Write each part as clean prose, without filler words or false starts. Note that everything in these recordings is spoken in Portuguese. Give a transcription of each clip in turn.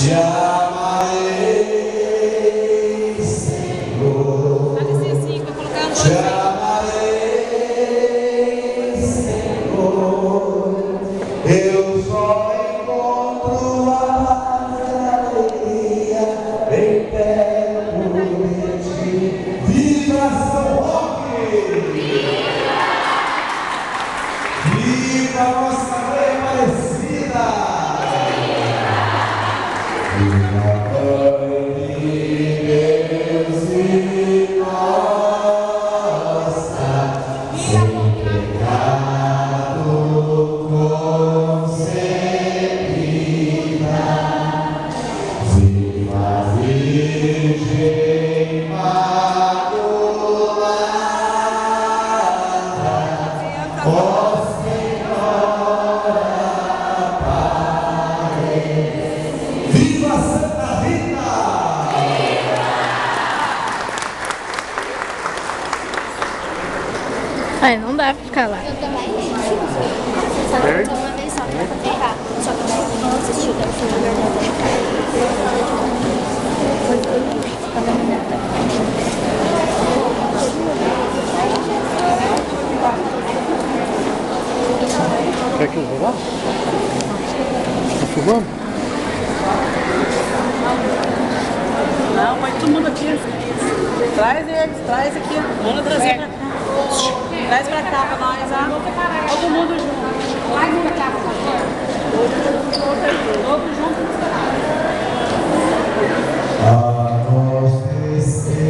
Te amarei, Senhor. Faz assim, vou colocar Te amarei, Senhor. Eu só encontro a paz e a alegria bem perto de ti. Viva São Roque! Viva nossa Mãe Aparecida! Viva Mãe de Deus e nossa, sem pecado concebida. Viva a Virgem Imaculada, ó Viva Santa Rita! Ai, não dá pra ficar lá. Eu também. Só que eu tô uma vez só pra pegar. Só que daí eu não assisti o filme Quer que eu vou lá? Tá filmando? Não, põe todo mundo aqui. Traz eles, traz aqui. Vamos trazer pra cá. Traz pra cá pra nós, todo mundo junto. Traz pra cá. Todo junto. A nós descer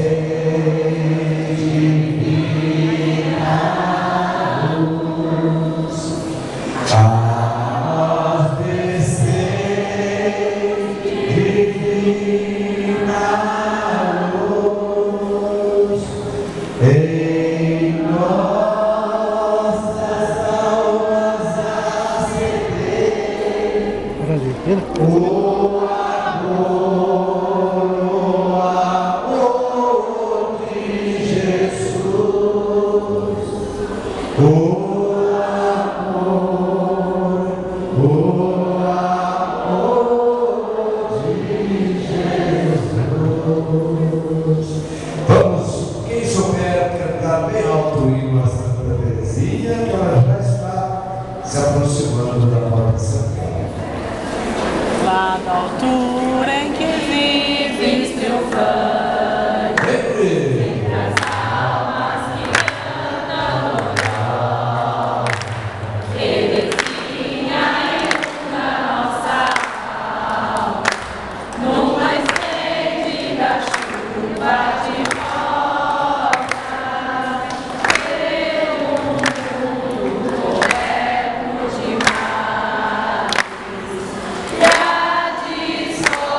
divina luz, a nós descer divina luz, em nossas almas acender Olha ali, vira. o amor de Jesus, o amor de Jesus. Vamos, quem souber cantar bem alto o hino a Santa Teresinha, que ela já está se aproximando da porta de São Paulo. Lá da altura em que vives triunfante. Sempre! Tradições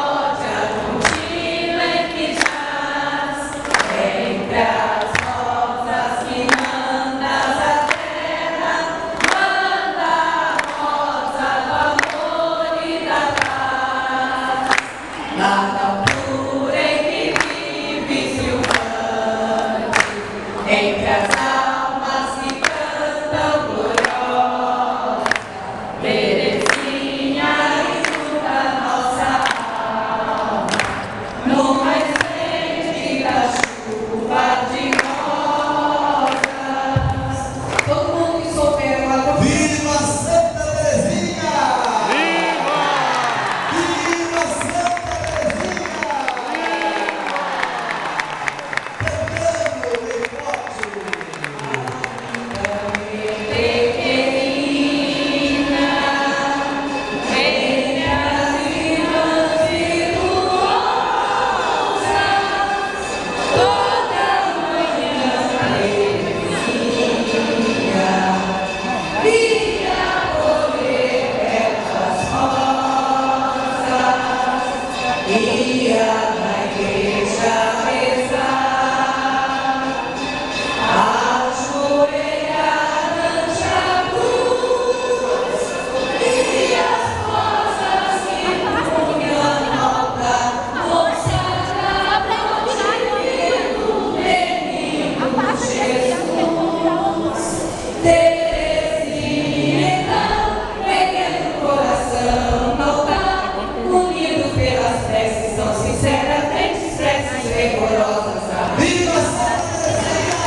Viva Santa Terezinha!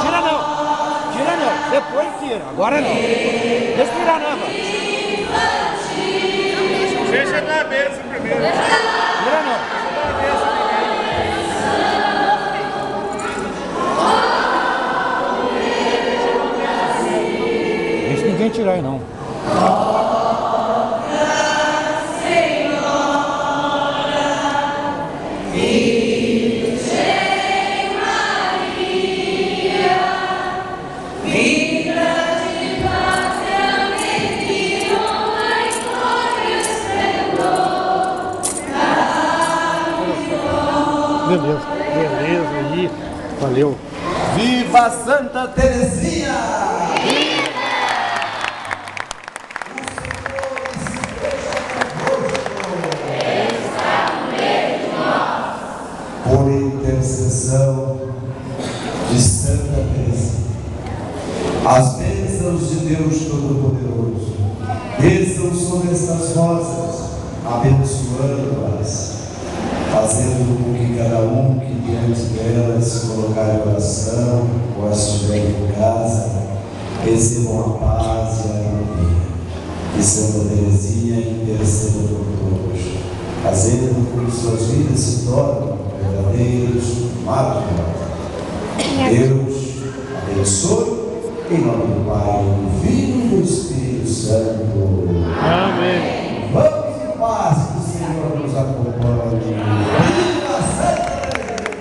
Tira não. Tira não. Depois tira. Agora não. Deixa tirar não, mano. Deixa na mesa primeiro. Tira não. Deixa ninguém tirar aí não. Beleza aí. Valeu. Viva Santa Terezinha! Por intercessão de Santa Terezinha, as bênçãos de Deus Todo-Poderoso desçam sobre estas rosas, abençoando-as, fazendo com que cada um que diante delas colocar em oração ou estiver em casa, recebam a paz e a harmonia. E Santa Terezinha interceda por todos, fazendo com que suas vidas se tornem verdadeiros maravilhosos. Deus abençoe, em nome do Pai, do Filho e do Espírito Santo. Amém. Vamos em paz, que o Senhor nos acompanhe. Viva Santa Terezinha.